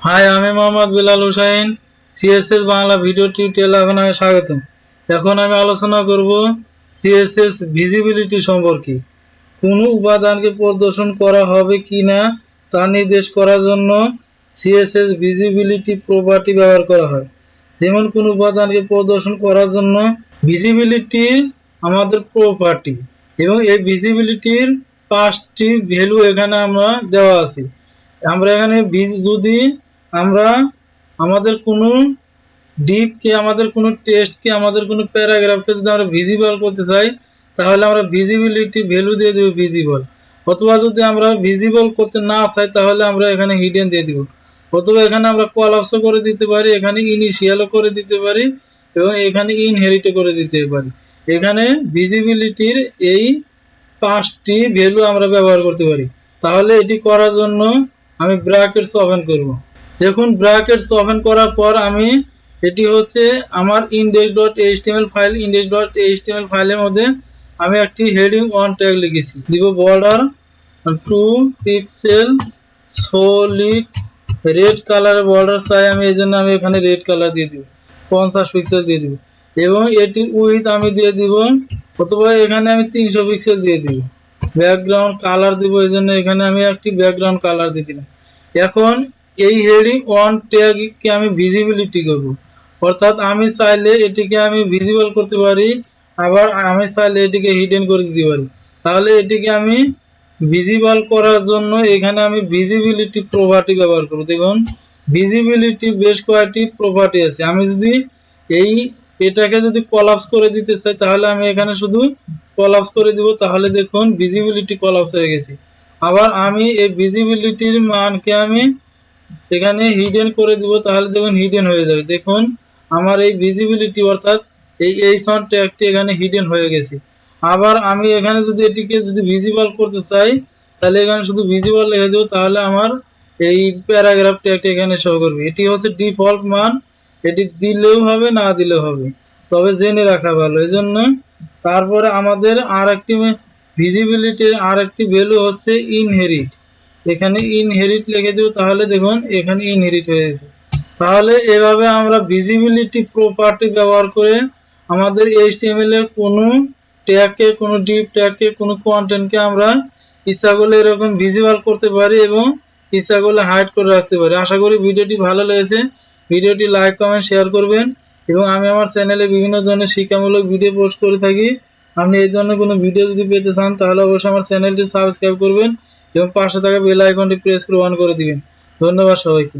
High, আমি Mohammad Bilal Hussain. CSS Bangla video টিউটোরিয়ালে আপনাকে স্বাগতম। এখন আমি আলোচনা করব সিএসএস ভিজিবিলিটি সম্পর্কে। কোনো উপাদানকে প্রদর্শন করা হবে কিনা তা নির্দেশ করার জন্য সিএসএস ভিজিবিলিটি প্রপার্টি ব্যবহার করা হয়। যেমন কোনো উপাদানকে প্রদর্শন করার জন্য ভিজিবিলিটি আমাদের প্রপার্টি, এবং এই ভিজিবিলিটির 5টি ভ্যালু এখানে আমরা দেওয়া আছে। আমরা এখানে যদি আমরা আমাদের কোনো ডিপকে, আমাদের কোনো টেক্সটকে, আমাদের কোনো প্যারাগ্রাফকে যদি আমরা ভিজিবল করতে চাই, তাহলে আমরা ভিজিবিলিটি ভ্যালু দিয়ে দেবো ভিজিবল। অথবা যদি আমরা ভিজিবল করতে না চাই, তাহলে আমরা এখানে হিডেন দিয়ে দিব। অথবা এখানে আমরা কলাপসও করে দিতে পারি, এখানে ইনিশিয়ালও করে দিতে পারি, এবং এখানে ইনহেরিটও করে দিতে পারি। এখানে ভিজিবিলিটির এই 5টি ভ্যালু আমরা ব্যবহার করতে পারি। তাহলে এটি করার জন্য আমি ব্র্যাকেটস ওপেন করব। দেখুন, ব্র্যাকেটস ওপেন করার পর আমি এটি হচ্ছে আমার index.html ফাইল। index.html ফাইলের মধ্যে আমি একটি হেডিং 1 ট্যাগ লিখেছি। দিব বর্ডার 2 পিক্সেল সলিড রেড কালারের বর্ডার চাই আমি, এই জন্য আমি এখানে রেড কালার দিয়ে দিব, 50 পিক্সেল দিয়ে দিব। এবং এটির উইথ আমি দিয়ে দিব, অথবা এখানে আমি 300 পিক্সেল দিয়ে দিব। ব্যাকগ্রাউন্ড কালার দিব, এই জন্য এখানে আমি একটি ব্যাকগ্রাউন্ড কালার দিয়ে দিলাম। এখন এই হেডিং 1 ট্যাগকে আমি ভিজিবিলিটি করব, অর্থাৎ আমি চাইলে এটিকে আমি ভিজিবল করতে পারি, আবার আমি চাইলে এটিকে হিডেন করে দিতে পারি। তাহলে এটিকে আমি ভিজিবল করার জন্য এখানে আমি ভিজিবিলিটি প্রপার্টি ব্যবহার করব। দেখুন, ভিজিবিলিটি বেশ কয়েকটি প্রপার্টি আছে। আমি যদি এটাকে যদি কলাপস করে দিতে চাই, তাহলে আমি এখানে শুধু কলাপস করে দিব। তাহলে দেখুন, ভিজিবিলিটি কলাপস হয়ে গেছে। আবার আমি এই ভিজিবিলিটির মানকে আমি এখানে হিডেন করে দিব, তাহলে দেখুন হিডেন হয়ে যাবে। দেখুন, আমার এই ভিজিবিলিটি অর্থাৎ এই h1 ট্যাগটি এখানে হিডেন হয়ে গেছে। আবার আমি এখানে যদি এটিকে যদি ভিজিবল করতে চাই, তাহলে এখানে শুধু ভিজিবল লিখে দেব, তাহলে আমার এই প্যারাগ্রাফ ট্যাগটি এখানে শো করবে। এটি হচ্ছে ডিফল্ট মান, এটি দিলেও হবে, না দিলেও হবে, তবে জেনে রাখা ভালো। এই জন্য তারপরে আমাদের আরেকটি ভিজিবিলিটির আরেকটি ভ্যালু হচ্ছে ইনহেরিট। এখানে ইনহেরিট লিখে দেব, তাহলে দেখুন এখানে ইনহেরিট হয়ে গেছে। তাহলে এভাবে আমরা ভিজিবিলিটি প্রপার্টি ব্যবহার করে আমাদের HTML এর কোনো ট্যাগকে, কোনো ডিপ ট্যাগকে, কোনো কন্টেন্টকে আমরা ইচ্ছা করলে এরকম ভিজিবল করতে পারি এবং ইচ্ছা করলে হাইড করে রাখতে পারি। আশা করি ভিডিওটি ভালো লেগেছে। ভিডিওটি লাইক, কমেন্ট, শেয়ার করবেন। এবং আমি আমার চ্যানেলে বিভিন্ন ধরনের শিক্ষামূলক ভিডিও পোস্ট করে থাকি। আপনি এই ধরনের কোনো ভিডিও যদি পেতে চান, তাহলে অবশ্যই আমার চ্যানেলটি সাবস্ক্রাইব করবেন এবং পাশে থাকা বেল আইকনটি প্রেস করে অন করে দিবেন। ধন্যবাদ সবাইকে।